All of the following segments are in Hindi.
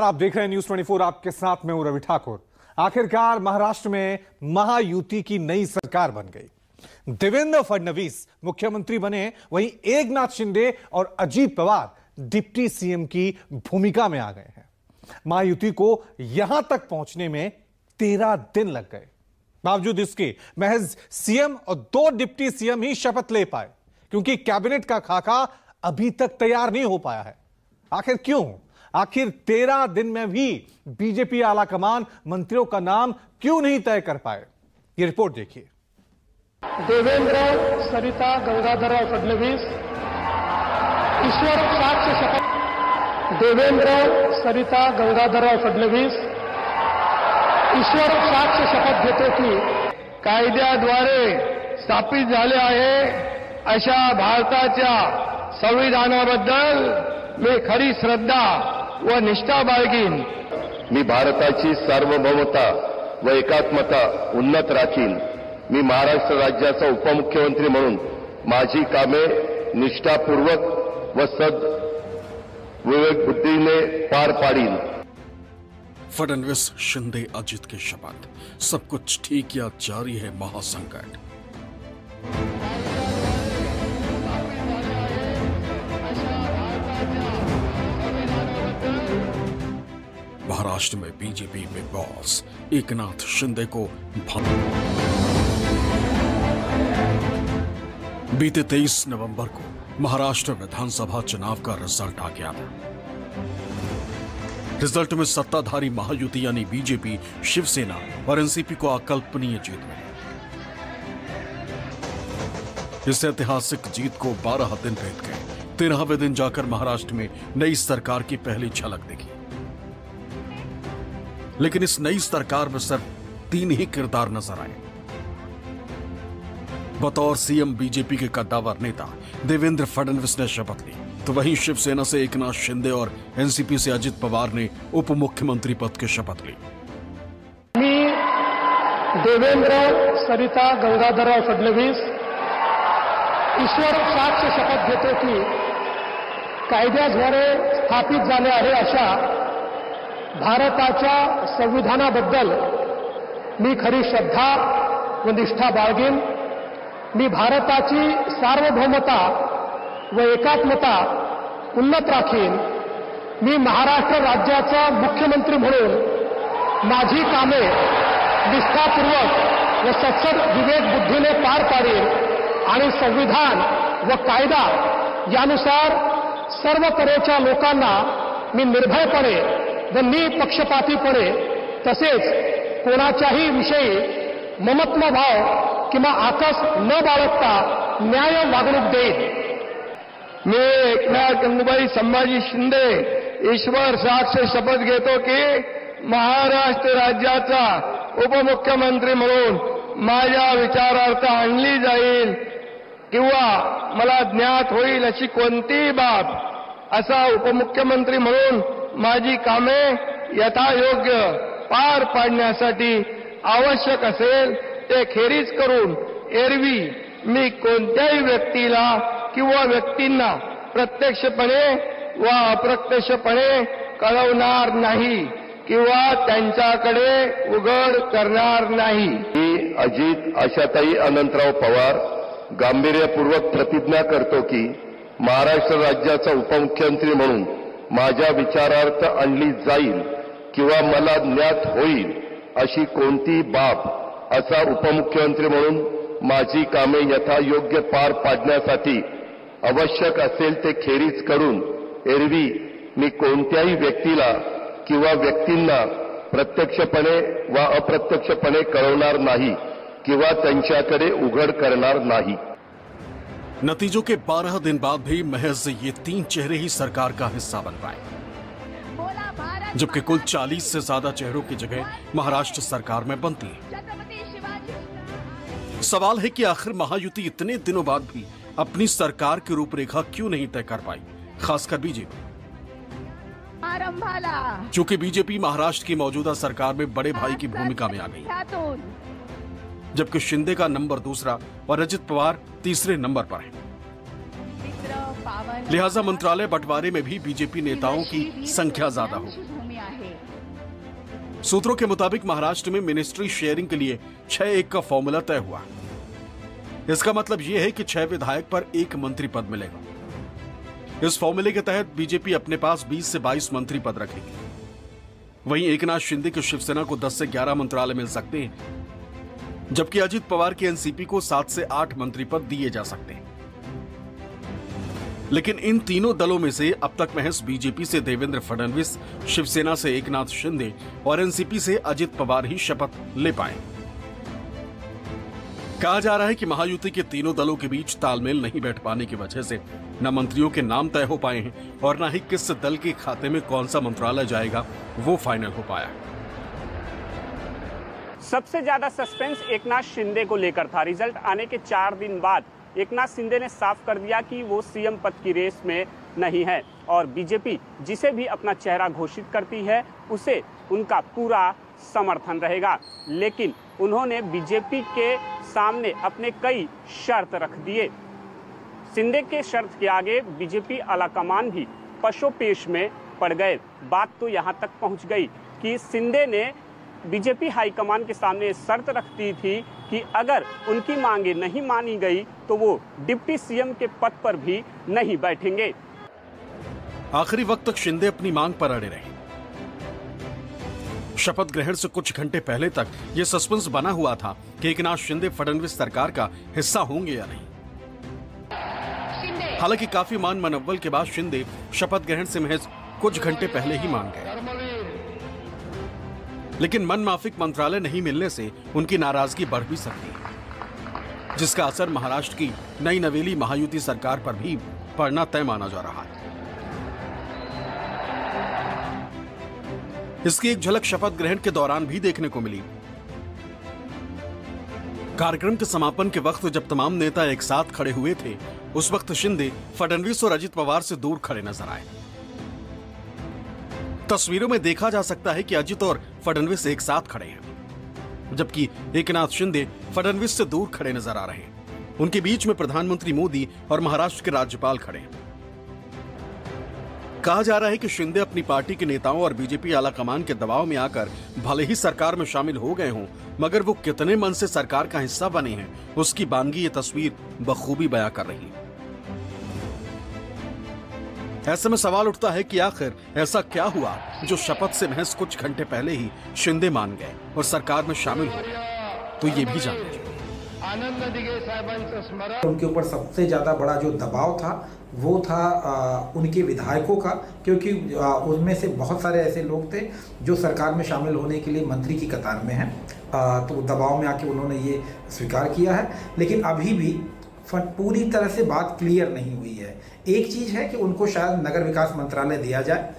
आप देख रहे हैं न्यूज 24। आपके साथ में हूं रवि ठाकुर। आखिरकार महाराष्ट्र में महायुति की नई सरकार बन गई। देवेंद्र फडणवीस मुख्यमंत्री बने, वहीं एकनाथ शिंदे और अजित पवार डिप्टी सीएम की भूमिका में आ गए हैं। महायुति को यहां तक पहुंचने में 13 दिन लग गए। बावजूद इसके महज सीएम और 2 डिप्टी सीएम ही शपथ ले पाए, क्योंकि कैबिनेट का खाका अभी तक तैयार नहीं हो पाया है। आखिर क्यों? आखिर 13 दिन में भी बीजेपी आला कमान मंत्रियों का नाम क्यों नहीं तय कर पाए? ये रिपोर्ट देखिए। देवेंद्र सरिता गंगाधरराव फडणवीस ईश्वर साक्ष शपथ। देवेंद्र सरिता गंगाधरराव फडणवीस ईश्वर साक्ष शपथ घेतो की कायद्याद्वारे स्थापित झाले आहे अशा भारताच्या संविधानाबद्दल मी खरी श्रद्धा व निष्ठा बाळगीन। मी भारताची सार्वभौमता व एकात्मता उन्नत राखीन। मी महाराष्ट्र राज्याचा उपमुख्यमंत्री म्हणून माझी कामे निष्ठापूर्वक व विवेक बुद्धीने पार पाडीन। फडणवीस, शिंदे, अजित की शपथ। सब कुछ ठीक या जारी है महासंकट। महाराष्ट्र में बीजेपी में बॉस एकनाथ शिंदे को बीते 23 नवंबर को महाराष्ट्र विधानसभा चुनाव का रिजल्ट आ गया था। रिजल्ट में सत्ताधारी महायुति यानी बीजेपी, शिवसेना और एनसीपी को अकल्पनीय जीत मिली। इस ऐतिहासिक जीत को 12 दिन बीत गए। 13वें दिन जाकर महाराष्ट्र में नई सरकार की पहली झलक दिखी। लेकिन इस नई सरकार में सिर्फ 3 ही किरदार नजर आए। बतौर सीएम बीजेपी के कद्दावर नेता देवेंद्र फडणवीस ने शपथ ली, तो वहीं शिवसेना से एकनाथ शिंदे और एनसीपी से अजित पवार ने उप मुख्यमंत्री पद की शपथ ली। मी देवेंद्र सरिता गंगाधरराव फडणवीस ईश्वर साक्ष शपथ घेतो की कायद्याद्वारे स्थापित झाले आहे अशा भारताच्या संविधानाबद्दल मी खरी श्रद्धा व निष्ठा बाळगीन। मी भारताची सार्वभौमता व एकात्मता उन्नत राखीन। मी महाराष्ट्र राज्याचा मुख्यमंत्री म्हणून माझी कामे निष्ठापूर्वक व सत्सद विवेक बुद्धीने पार पाडीन आणि संविधान व कायदा यानुसार सर्व तऱ्हेच्या लोकांना मी निर्भयपणे व निपक्षपातीपणे तसेच कोणाच्याही विषयी ममत्व भाव किंवा आकस न बाळगता न्याय वागणूक देईन। मी एकनाथ गंगूबाई संभाजी शिंदे ईश्वर साक्ष शपथ घेतो की महाराष्ट्र राज्याचा उपमुख्यमंत्री म्हणून माझ्या विचारार्थ आणली जाईल किंवा मला ज्ञात होईल अशी कोणतीही बाब असा उपमुख्यमंत्री म्हणून माझी कामे यथायोग्य पार पाडण्यासाठी आवश्यक असेल ते खेरीज करून एरवी मी कोणत्याही व्यक्तीला किंवा व्यक्तींना प्रत्यक्षपणे व अप्रत्यक्षपणे कळवणार नाही किंवा त्यांच्याकडे उघड करणार नाही। मी अजित आशाताई अनंतराव पवार गांभीर्यपूर्वक प्रतिज्ञा करतो की महाराष्ट्र राज्याचा उपमुख्यमंत्री म्हणून माझ्या विचारार्थ आणली जाईल किंवा मला ज्ञात होईल अशी कोणती बाब असा उपमुख्यमंत्री म्हणून माझी कामे यथायोग्य पार पाडण्यासाठी आवश्यक असेल ते खेरीज करून एरवी मी कोणत्याही व्यक्तीला किंवा व्यक्तींना प्रत्यक्षपणे व अप्रत्यक्षपणे कळवणार नाही किंवा त्यांच्याकडे उघड करणार नाही। नतीजों के 12 दिन बाद भी महज ये 3 चेहरे ही सरकार का हिस्सा बन पाए, जबकि कुल 40 से ज्यादा चेहरों की जगह महाराष्ट्र सरकार में बनती है। सवाल है कि आखिर महायुति इतने दिनों बाद भी अपनी सरकार की रूपरेखा क्यों नहीं तय कर पाई, खासकर बीजेपी। चूंकि बीजेपी महाराष्ट्र की मौजूदा सरकार में बड़े भाई की भूमिका में आ गई, जबकि शिंदे का नंबर दूसरा और अजित पवार तीसरे नंबर पर है। लिहाजा मंत्रालय बंटवारे में भी बीजेपी नेताओं की संख्या ज्यादा हो। सूत्रों के मुताबिक महाराष्ट्र में मिनिस्ट्री शेयरिंग के लिए 6-1 का फॉर्मूला तय हुआ। इसका मतलब यह है कि 6 विधायक पर 1 मंत्री पद मिलेगा। इस फॉर्मूले के तहत बीजेपी अपने पास 20 से 22 मंत्री पद रखेगी। वहीं एकनाथ शिंदे की शिवसेना को 10 से 11 मंत्रालय मिल सकते हैं, जबकि अजित पवार की एनसीपी को 7 से 8 मंत्री पद दिए जा सकते हैं। लेकिन इन तीनों दलों में से अब तक महज बीजेपी से देवेंद्र फडणवीस, शिवसेना से एकनाथ शिंदे और एनसीपी से अजित पवार ही शपथ ले पाए। कहा जा रहा है कि महायुति के तीनों दलों के बीच तालमेल नहीं बैठ पाने की वजह से न मंत्रियों के नाम तय हो पाए हैं और न ही किस दल के खाते में कौन सा मंत्रालय जाएगा वो फाइनल हो पाया। सबसे ज्यादा सस्पेंस एकनाथ शिंदे को लेकर था। रिजल्ट आने के 4 दिन बाद एकनाथ शिंदे ने साफ कर दिया कि वो सीएम पद की रेस में नहीं है और बीजेपी जिसे भी अपना चेहरा घोषित करती है उसे उनका पूरा समर्थन रहेगा। लेकिन उन्होंने बीजेपी के सामने अपने कई शर्त रख दिए। शिंदे के शर्त के आगे बीजेपी आलाकमान भी पशोपेश में पड़ गए। बात तो यहां तक पहुंच गई कि शिंदे ने बीजेपी हाईकमान के सामने शर्त रख दी थी कि अगर उनकी मांगे नहीं मानी गई तो वो डिप्टी सीएम के पद पर भी नहीं बैठेंगे। आखिरी वक्त तक शिंदे अपनी मांग पर अड़े रहे। शपथ ग्रहण से कुछ घंटे पहले तक यह सस्पेंस बना हुआ था कि एकनाथ शिंदे फडणवीस सरकार का हिस्सा होंगे या नहीं। हालांकि काफी मान मनव्वल के बाद शिंदे शपथ ग्रहण से महज कुछ घंटे पहले ही मान गए। लेकिन मन माफिक मंत्रालय नहीं मिलने से उनकी नाराजगी बढ़ भी सकती है, जिसका असर महाराष्ट्र की नई नवेली महायुति सरकार पर भी पड़ना तय माना जा रहा है। इसकी एक झलक शपथ ग्रहण के दौरान भी देखने को मिली। कार्यक्रम के समापन के वक्त जब तमाम नेता एक साथ खड़े हुए थे, उस वक्त शिंदे फडणवीस और अजित पवार से दूर खड़े नजर आए। तस्वीरों में देखा जा सकता है कि अजित और फडणवीस एक साथ खड़े हैं, जबकि एकनाथ शिंदे फडणवीस से दूर खड़े नजर आ रहे हैं। उनके बीच में प्रधानमंत्री मोदी और महाराष्ट्र के राज्यपाल खड़े हैं। कहा जा रहा है कि शिंदे अपनी पार्टी के नेताओं और बीजेपी आलाकमान के दबाव में आकर भले ही सरकार में शामिल हो गए हों, मगर वो कितने मन से सरकार का हिस्सा बने हैं उसकी बानगी ये तस्वीर बखूबी बयां कर रही है। ऐसे में सवाल उठता है कि आखिर ऐसा क्या हुआ जो शपथ से महज कुछ घंटे पहले ही शिंदे मान गए और सरकार में शामिल हो गए। तो ये भी जान लीजिए। उनके ऊपर सबसे ज्यादा बड़ा जो दबाव था वो था उनके विधायकों का, क्योंकि उनमें से बहुत सारे ऐसे लोग थे जो सरकार में शामिल होने के लिए मंत्री की कतार में हैं। तो दबाव में आके उन्होंने ये स्वीकार किया है। लेकिन अभी भी पूरी तरह से बात क्लियर नहीं हुई है। एक चीज़ है कि उनको शायद नगर विकास मंत्रालय दिया जाए,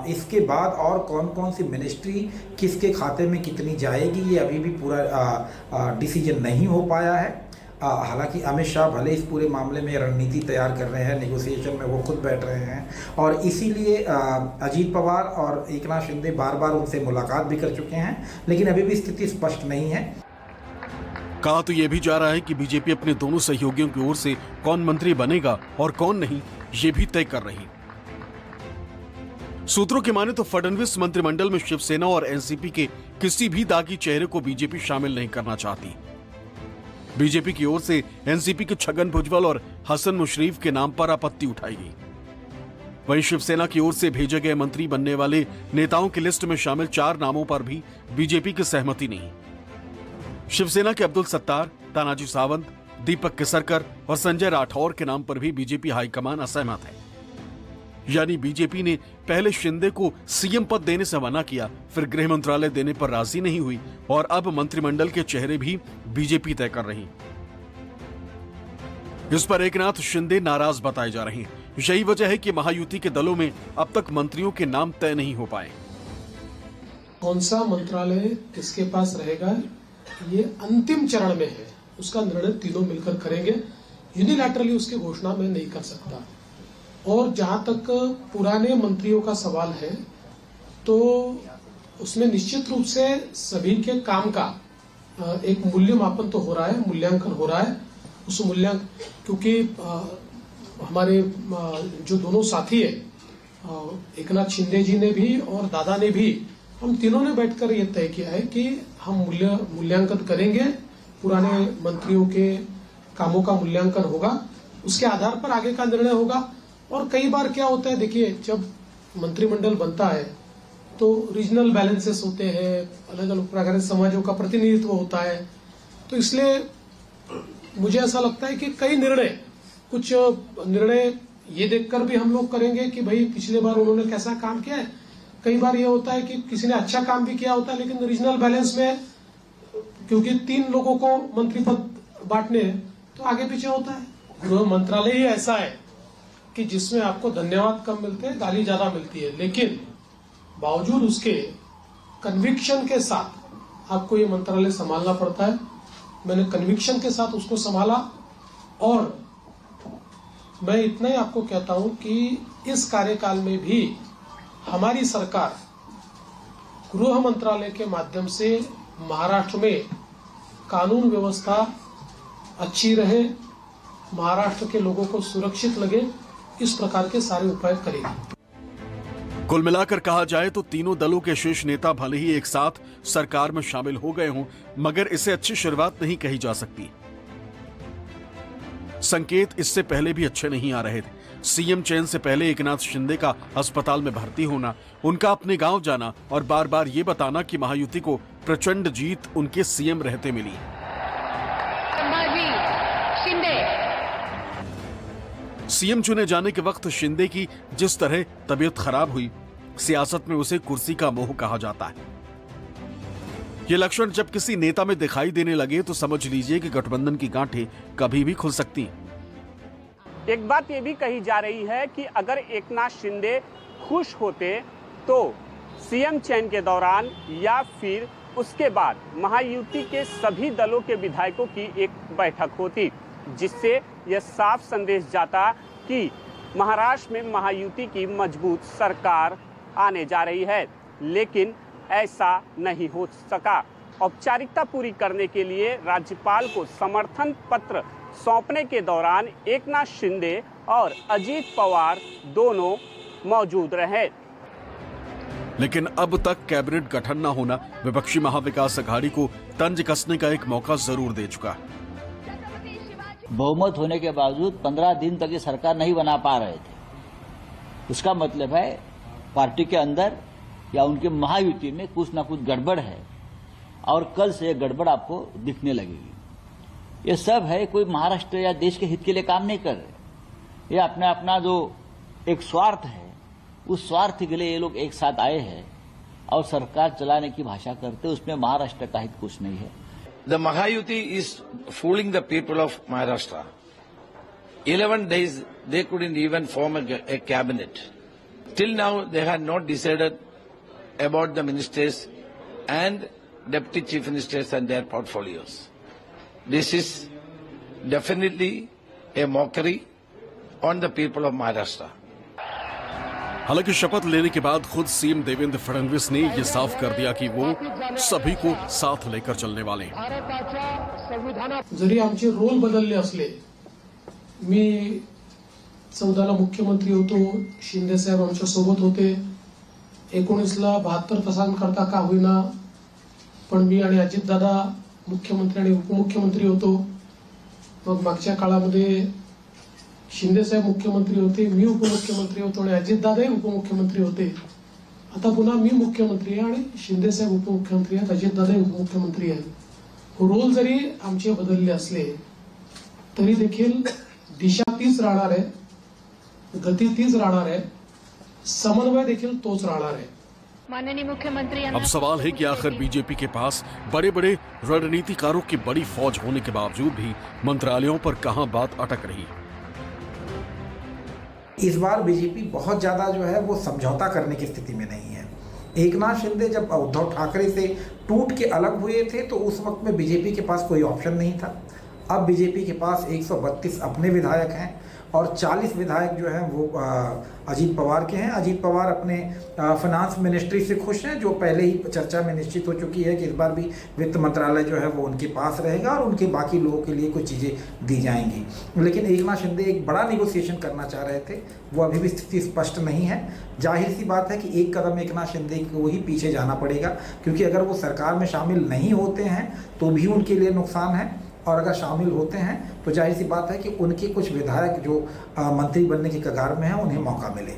इसके बाद और कौन कौन सी मिनिस्ट्री किसके खाते में कितनी जाएगी ये अभी भी पूरा डिसीजन नहीं हो पाया है। हालांकि अमित शाह भले इस पूरे मामले में रणनीति तैयार कर रहे हैं, नेगोशिएशन में वो खुद बैठ रहे हैं और इसीलिए अजीत पवार और एकनाथ शिंदे बार बार उनसे मुलाकात भी कर चुके हैं, लेकिन अभी भी स्थिति स्पष्ट नहीं है। कहा तो यह भी जा रहा है कि बीजेपी अपने दोनों सहयोगियों की ओर से कौन मंत्री बनेगा और कौन नहीं ये भी तय कर रही। सूत्रों की माने तो फडणवीस मंत्रिमंडल में शिवसेना और एनसीपी के किसी भी दागी चेहरे को बीजेपी शामिल नहीं करना चाहती। बीजेपी की ओर से एनसीपी के छगन भुजबल और हसन मुशर्रफ के नाम पर आपत्ति उठाई गई। वहीं शिवसेना की ओर से भेजे गए मंत्री बनने वाले नेताओं की लिस्ट में शामिल 4 नामों पर भी बीजेपी की सहमति नहीं। शिवसेना के अब्दुल सत्तार, तानाजी सावंत, दीपक केसरकर और संजय राठौर के नाम पर भी बीजेपी हाईकमान असहमत है। यानी बीजेपी ने पहले शिंदे को सीएम पद देने से मना किया, फिर गृह मंत्रालय देने पर राजी नहीं हुई और अब मंत्रिमंडल के चेहरे भी बीजेपी तय कर रही। इस पर एकनाथ शिंदे नाराज बताए जा रहे हैं। यही वजह है कि महायुति के दलों में अब तक मंत्रियों के नाम तय नहीं हो पाए। कौन सा मंत्रालय किसके पास रहेगा ये अंतिम चरण में है, उसका निर्णय तीनों मिलकर करेंगे। यूनिलैटरली उसकी घोषणा मैं नहीं कर सकता। और जहां तक पुराने मंत्रियों का सवाल है तो उसमें निश्चित रूप से सभी के काम का एक मूल्यमापन तो हो रहा है, मूल्यांकन हो रहा है। उस मूल्यांकन क्योंकि हमारे जो दोनों साथी है, एकनाथ शिंदे जी ने भी और दादा ने भी, हम तीनों ने बैठकर ये तय किया है कि हम मूल्यांकन करेंगे, पुराने मंत्रियों के कामों का मूल्यांकन होगा, उसके आधार पर आगे का निर्णय होगा। और कई बार क्या होता है, देखिए जब मंत्रिमंडल बनता है तो रीजनल बैलेंसेस होते हैं, अलग अलग प्रकार के समाजों का प्रतिनिधित्व होता है, तो इसलिए मुझे ऐसा लगता है कि कुछ निर्णय ये देखकर भी हम लोग करेंगे कि भाई पिछले बार उन्होंने कैसा काम किया है। कई बार ये होता है कि किसी ने अच्छा काम भी किया होता है, लेकिन रीजनल बैलेंस में क्योंकि 3 लोगों को मंत्री पद बांटने हैं तो आगे पीछे होता है। गृह मंत्रालय ही ऐसा है कि जिसमें आपको धन्यवाद कम मिलते हैं, गाली ज्यादा मिलती है, लेकिन बावजूद उसके कन्विक्शन के साथ आपको ये मंत्रालय संभालना पड़ता है। मैंने कन्विक्शन के साथ उसको संभाला और मैं इतना ही आपको कहता हूं कि इस कार्यकाल में भी हमारी सरकार गृह मंत्रालय के माध्यम से महाराष्ट्र में कानून व्यवस्था अच्छी रहे, महाराष्ट्र के लोगों को सुरक्षित लगे, इस प्रकार के सारे उपाय करेगी। कुल मिलाकर कहा जाए तो तीनों दलों के शीर्ष नेता भले ही एक साथ सरकार में शामिल हो गए हों, मगर इसे अच्छी शुरुआत नहीं कही जा सकती। संकेत इससे पहले भी अच्छे नहीं आ रहे थे। सीएम चयन से पहले एकनाथ शिंदे का अस्पताल में भर्ती होना, उनका अपने गांव जाना और बार बार ये बताना कि महायुति को प्रचंड जीत उनके सीएम रहते मिली। सीएम चुने जाने के वक्त शिंदे की जिस तरह तबीयत खराब हुई, सियासत में उसे कुर्सी का मोह कहा जाता है। ये लक्षण जब किसी नेता में दिखाई देने लगे तो समझ लीजिए कि गठबंधन की गांठें कभी भी खुल सकती हैं। एक बात ये भी कही जा रही है कि अगर एकनाथ शिंदे खुश होते तो सीएम चयन के दौरान या फिर उसके बाद महायुति के सभी दलों के विधायकों की एक बैठक होती, जिससे यह साफ संदेश जाता कि महाराष्ट्र में महायुति की मजबूत सरकार आने जा रही है। लेकिन ऐसा नहीं हो सका। औपचारिकता पूरी करने के लिए राज्यपाल को समर्थन पत्र सौंपने के दौरान एकनाथ शिंदे और अजीत पवार दोनों मौजूद रहे। लेकिन अब तक कैबिनेट गठन न होना विपक्षी महाविकास अघाड़ी को तंज कसने का एक मौका जरूर दे चुका है। बहुमत होने के बावजूद 15 दिन तक ये सरकार नहीं बना पा रहे थे। उसका मतलब है पार्टी के अंदर या उनके महायुति में कुछ ना कुछ गड़बड़ है और कल से गड़बड़ आपको दिखने लगेगी। ये सब है, कोई महाराष्ट्र या देश के हित के लिए काम नहीं कर रहे। ये अपना जो एक स्वार्थ है, उस स्वार्थ के लिए ये लोग एक साथ आए हैं और सरकार चलाने की भाषा करते, उसमें महाराष्ट्र का हित कुछ नहीं है। The Mahayuti is fooling the people of Maharashtra. 11 days they couldn't even form a cabinet. Till now they had not decided about the ministers and deputy chief ministers and their portfolios. This is definitely a mockery on the people of Maharashtra. हालांकि शपथ लेने के बाद खुद सीएम देवेंद्र फडणवीस ने यह साफ कर दिया कि वो सभी को साथ लेकर चलने वाले हैं। जरी आमचे रोल बदलले असले, मी 14ला मुख्यमंत्री होतो, शिंदे साहेब आमच्या सोबत होते, 19ला 72 तासांकरता का होईना, पण मी आणि अजितदादा मुख्यमंत्री आणि उपमुख्यमंत्री होतो। मग मागच्या काळामध्ये शिंदे साहेब मुख्यमंत्री होते, मी उपमुख्यमंत्री होतो आणि अजितदादाही उपमुख्यमंत्री होते। आता पुन्हा मी मुख्यमंत्री आहे आणि शिंदे साहेब उपमुख्यमंत्री आहेत, अजितदादाही उपमुख्यमंत्री आहेत। रोल जरी आमचे बदलले असले तरी देखील दिशा तीच राहणार आहे, गती तीच राहणार आहे, समन्वय देखील तोच राहणार आहे। माननीय मुख्यमंत्री, अब सवाल है कि आखिर बीजेपी के पास बड़े बड़े रणनीतिकारों की बड़ी फौज होने के बावजूद भी मंत्रालयों पर कहां बात अटक रही। इस बार बीजेपी बहुत ज़्यादा जो है वो समझौता करने की स्थिति में नहीं है। एकनाथ शिंदे जब उद्धव ठाकरे से टूट के अलग हुए थे तो उस वक्त में बीजेपी के पास कोई ऑप्शन नहीं था। अब बीजेपी के पास 132 अपने विधायक हैं और 40 विधायक जो हैं वो अजीत पवार के हैं। अजीत पवार अपने फाइनेंस मिनिस्ट्री से खुश हैं, जो पहले ही चर्चा में निश्चित हो चुकी है कि इस बार भी वित्त मंत्रालय जो है वो उनके पास रहेगा और उनके बाकी लोगों के लिए कुछ चीज़ें दी जाएंगी। लेकिन एकनाथ शिंदे एक बड़ा नेगोशिएशन करना चाह रहे थे, वो अभी भी स्थिति स्पष्ट नहीं है। जाहिर सी बात है कि एक कदम एकनाथ शिंदे को ही पीछे जाना पड़ेगा, क्योंकि अगर वो सरकार में शामिल नहीं होते हैं तो भी उनके लिए नुकसान है, और अगर शामिल होते हैं तो जाहिर सी बात है कि उनके कुछ विधायक जो मंत्री बनने की कगार में हैं उन्हें मौका मिले।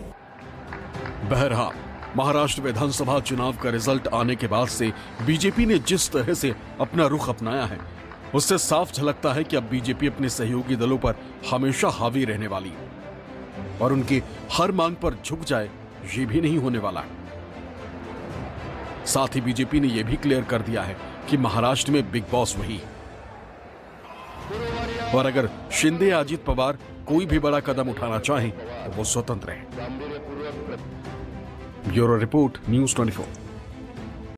बहरहाल महाराष्ट्र विधानसभा चुनाव का रिजल्ट आने के बाद से बीजेपी ने जिस तरह से अपना रुख अपनाया है, उससे साफ झलकता है कि अब बीजेपी अपने सहयोगी दलों पर हमेशा हावी रहने वाली है और उनकी हर मांग पर झुक जाए ये भी नहीं होने वाला है। साथ ही बीजेपी ने यह भी क्लियर कर दिया है कि महाराष्ट्र में बिग बॉस वही है, और अगर शिंदे या अजीत पवार कोई भी बड़ा कदम उठाना चाहें तो वो स्वतंत्र हैं। Bureau report, news 24।